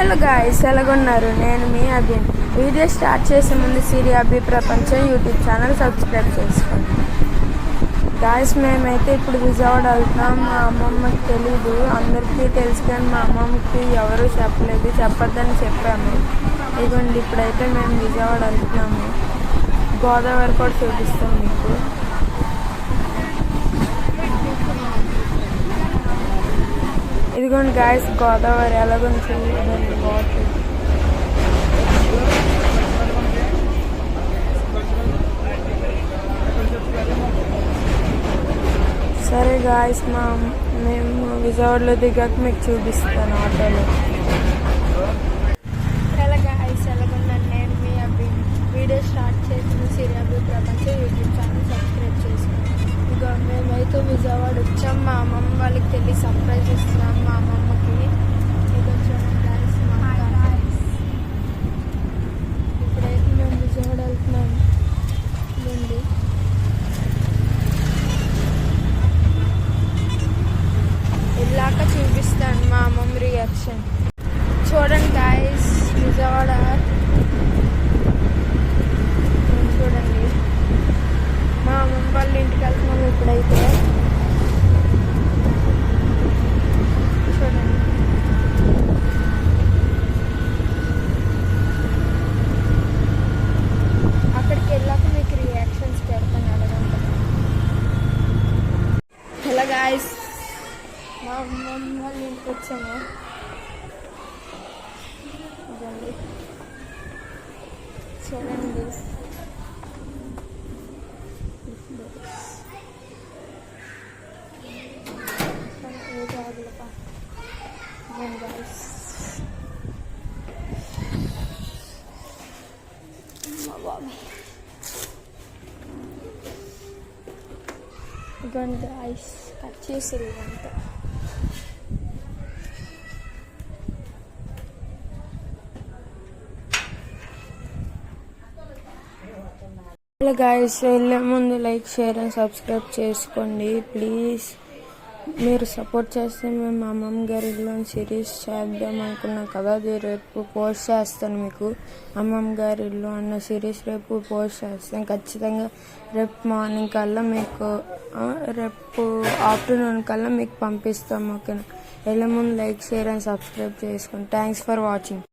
Hello guys, ఎలాగున్నారు? నేను మీ అభిన్. Video start చేసే ముందు సిరి అభి ప్రపంచం యూట్యూబ్ ఛానల్ సబ్స్క్రైబ్ చేసుకోండి. గాయ్స్, మేమైతే ఇప్పుడు విజయవాడ వెళ్తున్నాం. మా అమ్మమ్మకి తెలీదు, అందరికీ తెలుసు కానీ మా అమ్మమ్మకి ఎవరూ చెప్పలేదు, చెప్పొద్దని చెప్పాము. ఇదిగోండి, ఇప్పుడైతే మేము విజయవాడ వెళ్తున్నాము. గోదావరి కూడా చూపిస్తాం మీకు. ఇదిగోండి గాయస్, గోదావరి ఎలాగొని చూడండి వాటర్. సరే గాయస్, మేము విజయవాడలో దిగాక మీకు చూపిస్తాను ఆటోలో. హలో గాయస్, ఎలాగొన్నాను? నేను మీ అభి. వీడియో స్టార్ట్ చేసిన సిరి అభి ప్రపంచం యూట్యూబ్ ఛానల్ సబ్స్క్రైబ్ చేసుకోండి. ఇక మేమైతే విజయవాడ వచ్చాం. మా అమ్మమ్మ వాళ్ళకి తెలియ సర్ప్రైజ్ ఇస్తున్నాం. మా అమ్మమ్మకి ఇక చూడండి గాయస్, ఇప్పుడైతే మేము విజయవాడ వెళ్తున్నాం. ఇదండి, వెళ్ళాక చూపిస్తాను మా అమ్మమ్మ రియాక్షన్. చూడండి గాయస్, విజయవాడ చూడండి. మా అమ్మమ్మ వాళ్ళ ఇంటికి వెళ్తున్నాం ఇప్పుడైతే. చూడండి, అక్కడికి వెళ్ళాక మీకు రియాక్షన్స్ పెడతాను అడగండి. హలో గాయస్, మా అమ్మమ్మ వాళ్ళ ఇంటికి వచ్చాము. ఇదండి, చూడండి. ఇదిగోండి గాయ్స్, కట్ చేసేది ఇదంతా. హలో గాయ్స్, వెళ్ళే ముందు లైక్, షేర్ అండ్ సబ్స్క్రైబ్ చేసుకోండి ప్లీజ్. మీరు సపోర్ట్ చేస్తే మేము మా అమ్మమ్మ గారి ఇల్లు సిరీస్ చేద్దాం అనుకున్నాం కదా, అది రేపు పోస్ట్ చేస్తాను మీకు. అమ్మమ్మ గారి ఇల్లు అన్న సిరీస్ రేపు పోస్ట్ చేస్తాను ఖచ్చితంగా. రేపు మార్నింగ్ కల్లా మీకు, రేపు ఆఫ్టర్నూన్ కల్లా మీకు పంపిస్తాం. ఓకేనా? వెళ్ళే ముందు లైక్, షేర్ అండ్ సబ్స్క్రైబ్ చేసుకోండి. Thanks for watching.